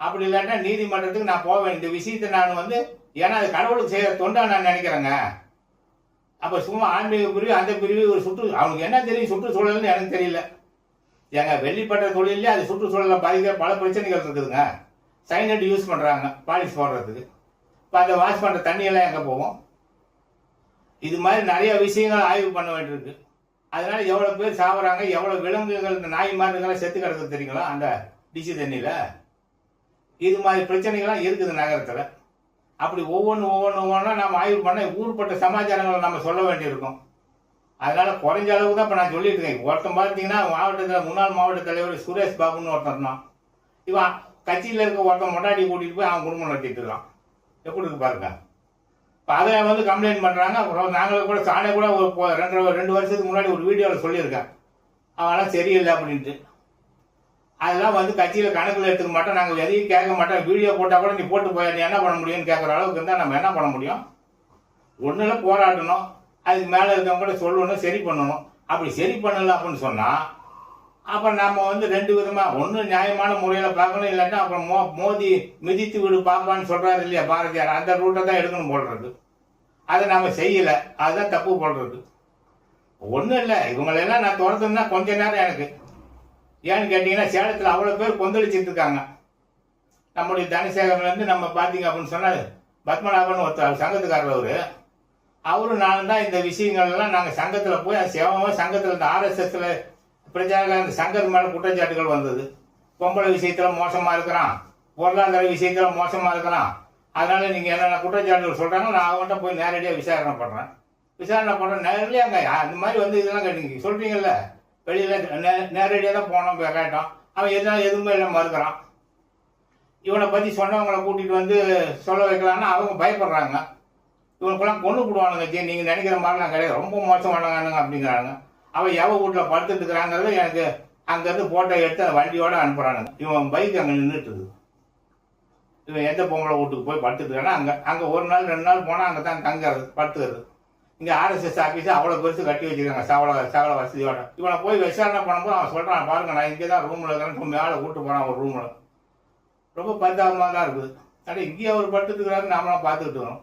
அப்படி இல்லாட்டா நீதிமன்றத்துக்கு நான் போவேன். இந்த விஷயத்தை நான் வந்து ஏன்னா அது கடவுளுக்கு செய்யற தொண்டா நான் நினைக்கிறேங்க. அப்ப சும்மா ஆன்மீக பிரிவு அந்த பிரிவு ஒரு அவனுக்கு என்ன தெரியும் சுற்றுச்சூழல்னு எனக்கு தெரியல. ஏங்க வெள்ளிப்பட்ட தொழிலே அது சுற்றுச்சூழலை பாதிக்கிற பல பிரச்சனைகள் இருக்குதுங்க. சைனட் யூஸ் பண்றாங்க பாலிஷ் போடுறதுக்கு. இப்போ அதை வாஷ் பண்ற தண்ணியெல்லாம் எங்க போகும்? இது மாதிரி நிறைய விஷயங்கள் ஆய்வு பண்ண வேண்டியிருக்கு. அதனால எவ்வளவு பேர் சாப்பிட்றாங்க, எவ்வளவு விலங்குகள் இந்த நாய் மாடுகள்லாம் செத்து கிடக்குது தெரியுங்களா அந்த டிசி தண்ணியில. இது மாதிரி பிரச்சனைகள்லாம் இருக்குது நகரத்துல. அப்படி ஒவ்வொன்றா நம்ம ஆய்வு பண்ண ஊர்பட்ட சமாச்சாரங்களை நம்ம சொல்ல வேண்டியிருக்கும். அதனால குறைஞ்ச அளவுக்கு தான் இப்போ நான் சொல்லிட்டு இருக்கேன். ஒருத்தன் பார்த்தீங்கன்னா மாவட்டத்தில் முன்னாள் மாவட்ட தலைவர் சுரேஷ் பாபுன்னு ஒருத்தன் தான். இவன் கட்சியில் இருக்க ஒருத்தன் மொட்டாடி கூட்டிட்டு போய் அவன் குடும்பம் நடத்திட்டு இருக்கான். எப்படி இருக்கு பாருங்க. இப்போ அதை வந்து கம்ப்ளைண்ட் பண்ணுறாங்க. அப்புறம் நாங்களும் கூட சாணை கூட ஒரு 2 வருஷத்துக்கு முன்னாடி ஒரு வீடியோவில் சொல்லியிருக்கேன் அவெல்லாம் சரியில்லை அப்படின்ட்டு. அதெல்லாம் வந்து கட்சியில் கணக்கில் எடுத்துக்க மாட்டோம், நாங்கள் எதையும் கேட்க மாட்டோம். வீடியோ போட்டால் கூட நீ போட்டு போய் நீ என்ன பண்ண முடியும்னு கேட்குற அளவுக்கு இருந்தால் நம்ம என்ன பண்ண முடியும்? ஒன்றில் போராடணும், அதுக்கு மேலே இருக்கவங்க கூட சொல்லணும், சரி பண்ணணும். அப்படி சரி பண்ணல அப்படின்னு சொன்னால் அப்புறம் நம்ம வந்து 2 விதமாக ஒன்று நியாயமான முறையில் பார்க்கணும், இல்லாட்டா அப்புறம் மோதி மிதித்து விடு பாப்பான்னு சொல்கிறாரு இல்லையா பாரதியார், அந்த ரூட்டை தான் எடுக்கணும் போடுறது. அதை நம்ம செய்யலை, அதுதான் தப்பு போடுறது. ஒன்றும் இல்லை, இவங்களெல்லாம் நான் துரத்துனா கொஞ்ச நேரம் எனக்கு ஏன்னு கேட்டீங்கன்னா சேலத்தில் அவ்வளோ பேர் கொந்தளிச்சுட்டு இருக்காங்க. நம்முடைய தனசேகரன்லேருந்து நம்ம பார்த்தீங்க அப்படின்னு சொன்னால் பத்மநாபன் ஒருத்தர் சங்கத்துக்காரர் அவரும் நானும் தான் இந்த விஷயங்கள்லாம் நாங்கள் சங்கத்தில் போய் சேவமாக சங்கத்தில் இந்த ஆர்எஸ்எஸ்ல பிரச்சார சங்கத்து மேலே குற்றச்சாட்டுகள் வந்தது. பொம்பளை விஷயத்தில் மோசமாக இருக்கிறான், பொருளாதார விஷயத்தில் மோசமாக இருக்கிறான், அதனால நீங்கள் என்னென்ன குற்றச்சாட்டுகள் சொல்கிறாங்க நான் அவங்கள்ட்ட போய் நேரடியாக விசாரணை பண்ணுறேன். நேரடியாக அந்த மாதிரி வந்து இதெல்லாம் நீங்கள் சொல்கிறீங்கல்ல வெளியில் நேரடியாக தான் போனோம் கேட்டோம். அவன் எதுவுமே இல்லை மறுக்கிறான். இவனை பற்றி சொன்னவங்களை கூட்டிகிட்டு வந்து சொல்ல வைக்கலான்னா அவங்க பயப்படுறாங்க. இவனுக்கெல்லாம் கொண்டு போடுவானுங்க, நீங்கள் நினைக்கிற மாதிரிலாம் கிடையாது, ரொம்ப மோசமானங்க அப்படிங்கிறாங்க. அவன் எவ வீட்டில் படுத்துட்டு இருக்கிறாங்கிறத எனக்கு அங்கேருந்து ஃபோட்டோ எடுத்து அந்த வண்டியோட அனுப்புகிறானுங்க. இவன் பைக் அங்கே நின்றுட்டுது. இவன் எந்த பொம்பளை வீட்டுக்கு போய் படுத்துட்டுருக்கானா அங்கே 1 நாள் 2 நாள் போனால் அங்கே தான் தங்குறது படுத்துக்கிறது. இங்கே ஆர்எஸ்எஸ் ஆஃபீஸை அவ்வளோ பெருசு கட்டி வச்சுருக்காங்க சகல வசதியோட. இவனை போய் விசாரணை பண்ணும்போது அவன் சொல்கிறான், பாருங்க நான் இங்கே தான் ரூமில் இருக்கிறேன்னு மேலே கூப்பிட்டு போகிறான் ஒரு ரூமில். ரொம்ப பரிதாபமாக தான் இருக்குது. ஆனால் இங்கேயே அவர் படுத்துட்டுருக்கிறாரு, நாமளாம் பார்த்துக்கிட்டு வரோம்.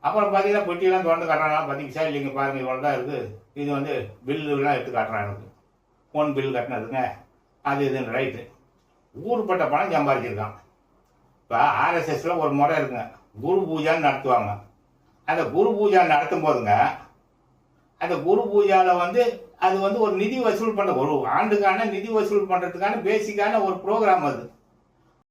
அப்புறம் பார்த்தீங்கன்னா பெட்டியெல்லாம் திறந்து காட்டுறாங்க. பார்த்தீங்க சார் இல்லைங்க பாருங்கள் இவ்வளோ தான் இருக்குது, இது வந்து பில்லுலாம் எடுத்து காட்டுறான் எனக்கு, ஃபோன் பில் கட்டினதுங்க அது இதுன்னு ரைட்டு. ஊருப்பட்ட பணம் சம்பாதிச்சிருக்கான். இப்போ ஆர்எஸ்எஸ்ல ஒரு முறை இருக்குங்க, குரு பூஜான்னு நடத்துவாங்க. அந்த குரு பூஜா நடத்தும் போதுங்க அந்த குரு பூஜாவில் வந்து அது வந்து ஒரு நிதி வசூல் பண்ணுற ஒரு ஆண்டுக்கான நிதி வசூல் பண்ணுறதுக்கான பேசிக்கான ஒரு ப்ரோக்ராம் அது.